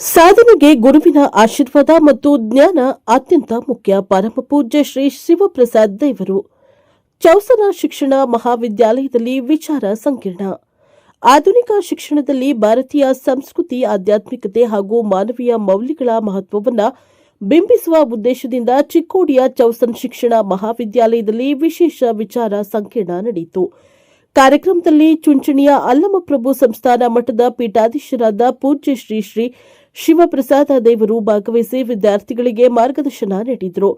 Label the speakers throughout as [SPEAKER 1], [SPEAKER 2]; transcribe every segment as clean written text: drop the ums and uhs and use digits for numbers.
[SPEAKER 1] ಸಾಧನೆಗೆ ಗುರುವಿನ ಆಶೀರ್ವಾದ ಮತ್ತು ಜ್ಞಾನ ಅತ್ಯಂತ ಮುಖ್ಯ. ಪರಮ ಪೂಜ್ಯ ಶ್ರೀ ಶಿವಪ್ರಸಾದ್ ದೇವರು ಚೌಸನ ಶಿಕ್ಷಣ ಮಹಾವಿದ್ಯಾಲಯದಲ್ಲಿ ವಿಚಾರ ಸಂಕಿರಣ. ಆಧುನಿಕ ಶಿಕ್ಷಣದಲ್ಲಿ ಭಾರತೀಯ ಸಂಸ್ಕೃತಿ, ಆಧ್ಯಾತ್ಮಿಕತೆ ಹಾಗೂ ಮಾನವೀಯ ಮೌಲ್ಯಗಳ ಮಹತ್ವವನ್ನು ಬಿಂಬಿಸುವ ಉದ್ದೇಶದಿಂದ ಚಿಕ್ಕೋಡಿಯ ಚೌಸನ್ ಶಿಕ್ಷಣ ಮಹಾವಿದ್ಯಾಲಯದಲ್ಲಿ ವಿಶೇಷ ವಿಚಾರ ಸಂಕಿರಣ ನಡೆಯಿತು. ಕಾರ್ಯಕ್ರಮದಲ್ಲಿ ಚುಂಚಣಿಯ ಅಲ್ಲಮಪ್ರಭು ಸಂಸ್ಥಾನ ಮಠದ ಪೀಠಾಧೀಶರಾದ ಪೂಜ್ಯ ಶ್ರೀ ಶ್ರೀ ಶಿವಪ್ರಸಾದ ದೇವರು ಭಾಗವಹಿಸಿ ವಿದ್ಯಾರ್ಥಿಗಳಿಗೆ ಮಾರ್ಗದರ್ಶನ ನೀಡಿದರು.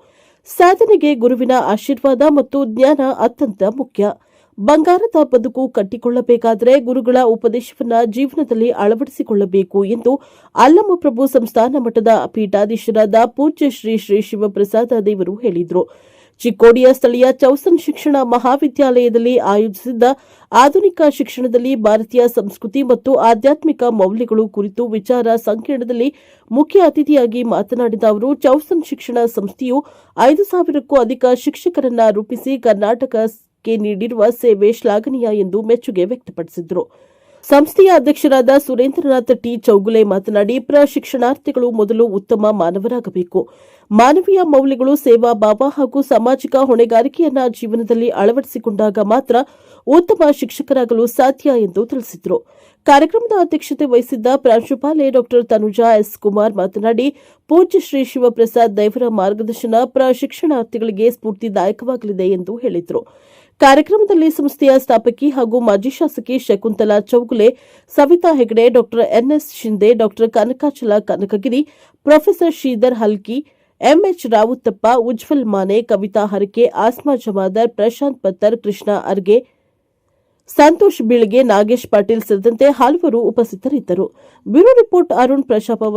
[SPEAKER 1] ಸಾಧನೆಗೆ ಗುರುವಿನ ಆಶೀರ್ವಾದ ಮತ್ತು ಜ್ಞಾನ ಅತ್ಯಂತ ಮುಖ್ಯ. ಬಂಗಾರದ ಬದುಕು ಕಟ್ಟಿಕೊಳ್ಳಬೇಕಾದರೆ ಗುರುಗಳ ಉಪದೇಶವನ್ನು ಜೀವನದಲ್ಲಿ ಅಳವಡಿಸಿಕೊಳ್ಳಬೇಕು ಎಂದು ಅಲ್ಲಮಪ್ರಭು ಸಂಸ್ಥಾನ ಮಠದ ಪೀಠಾಧೀಶರಾದ ಪೂಜ್ಯ ಶ್ರೀ ಶ್ರೀ ಶಿವಪ್ರಸಾದ ದೇವರು ಹೇಳಿದರು. ಚಿಕ್ಕೋಡಿಯ ಸ್ಥಳೀಯ ಚೌಸನ್ ಶಿಕ್ಷಣ ಮಹಾವಿದ್ಯಾಲಯದಲ್ಲಿ ಆಯೋಜಿಸಿದ್ದ ಆಧುನಿಕ ಶಿಕ್ಷಣದಲ್ಲಿ ಭಾರತೀಯ ಸಂಸ್ಕೃತಿ ಮತ್ತು ಆಧ್ಯಾತ್ಮಿಕ ಮೌಲ್ಯಗಳು ಕುರಿತು ವಿಚಾರ ಸಂಕಿರಣದಲ್ಲಿ ಮುಖ್ಯ ಅತಿಥಿಯಾಗಿ ಮಾತನಾಡಿದ ಅವರು, ಚೌಸನ್ ಶಿಕ್ಷಣ ಸಂಸ್ಥೆಯು 5,000ಕ್ಕೂ ಅಧಿಕ ಶಿಕ್ಷಕರನ್ನ ರೂಪಿಸಿ ಕರ್ನಾಟಕಕ್ಕೆ ನೀಡಿರುವ ಸೇವೆ ಶ್ಲಾಘನೀಯ ಎಂದು ಮೆಚ್ಚುಗೆ ವ್ಯಕ್ತಪಡಿಸಿದರು. ಸಂಸ್ಥೆಯ ಅಧ್ಯಕ್ಷರಾದ ಸುರೇಂದ್ರನಾಥ್ ಟಿ ಚೌಗುಲೆ ಮಾತನಾಡಿ, ಶಿಕ್ಷಣಾರ್ಥಿಗಳು ಮೊದಲು ಉತ್ತಮ ಮಾನವರಾಗಬೇಕು. ಮಾನವೀಯ ಮೌಲ್ಯಗಳು, ಸೇವಾ ಭಾವ ಹಾಗೂ ಸಾಮಾಜಿಕ ಹೊಣೆಗಾರಿಕೆಯನ್ನ ಜೀವನದಲ್ಲಿ ಅಳವಡಿಸಿಕೊಂಡಾಗ ಮಾತ್ರ ಉತ್ತಮ ಶಿಕ್ಷಕರಾಗಲು ಸಾಧ್ಯ ಎಂದು ತಿಳಿಸಿದರು. ಕಾರ್ಯಕ್ರಮದ ಅಧ್ಯಕ್ಷತೆ ವಹಿಸಿದ್ದ ಪ್ರಾಂಶುಪಾಲೆ ಡಾ ತನುಜಾ ಎಸ್ ಕುಮಾರ್ ಮಾತನಾಡಿ, ಪೂಜ್ಯ ಶ್ರೀ ಶಿವಪ್ರಸಾದ್ ದೇವರ ಮಾರ್ಗದರ್ಶನ ಶಿಕ್ಷಣಾರ್ಥಿಗಳಿಗೆ ಸ್ಫೂರ್ತಿದಾಯಕವಾಗಲಿದೆ ಎಂದು ಹೇಳಿದರು. ಕಾರ್ಯಕ್ರಮದಲ್ಲಿ ಸಂಸ್ಥೆಯ ಸ್ಥಾಪಕಿ ಹಾಗೂ ಮಾಜಿ ಶಾಸಕಿ ಶಕುಂತಲಾ ಚೌಗುಲೆ, ಸವಿತಾ ಹೆಗಡೆ, ಡಾ ಎನ್ಎಸ್ ಶಿಂದೆ, ಡಾ ಕನಕಾಚಲ ಕನಕಗಿರಿ, ಪ್ರೊಫೆಸರ್ ಶ್ರೀಧರ್ ಹಲ್ಕಿ, ಎಂಎಚ್ ರಾವುತಪ್ಪ, ಉಜ್ವಲ್ ಮಾನೆ, ಕವಿತಾ ಹರಕೆ, ಆಸ್ಮಾ ಜಮಾದಾರ್, ಪ್ರಶಾಂತ್ ಪತ್ತರ್, ಕೃಷ್ಣ ಅರ್ಗೆ, ಸಂತೋಷ್ ಬೀಳ್ಗೆ, ನಾಗೇಶ್ ಪಾಟೀಲ್ ಸೇರಿದಂತೆ ಹಲವರು ಉಪಸ್ಥಿತರಿದ್ದರು. Bureau report Arun ಪ್ರಶಾಪಾವತ್.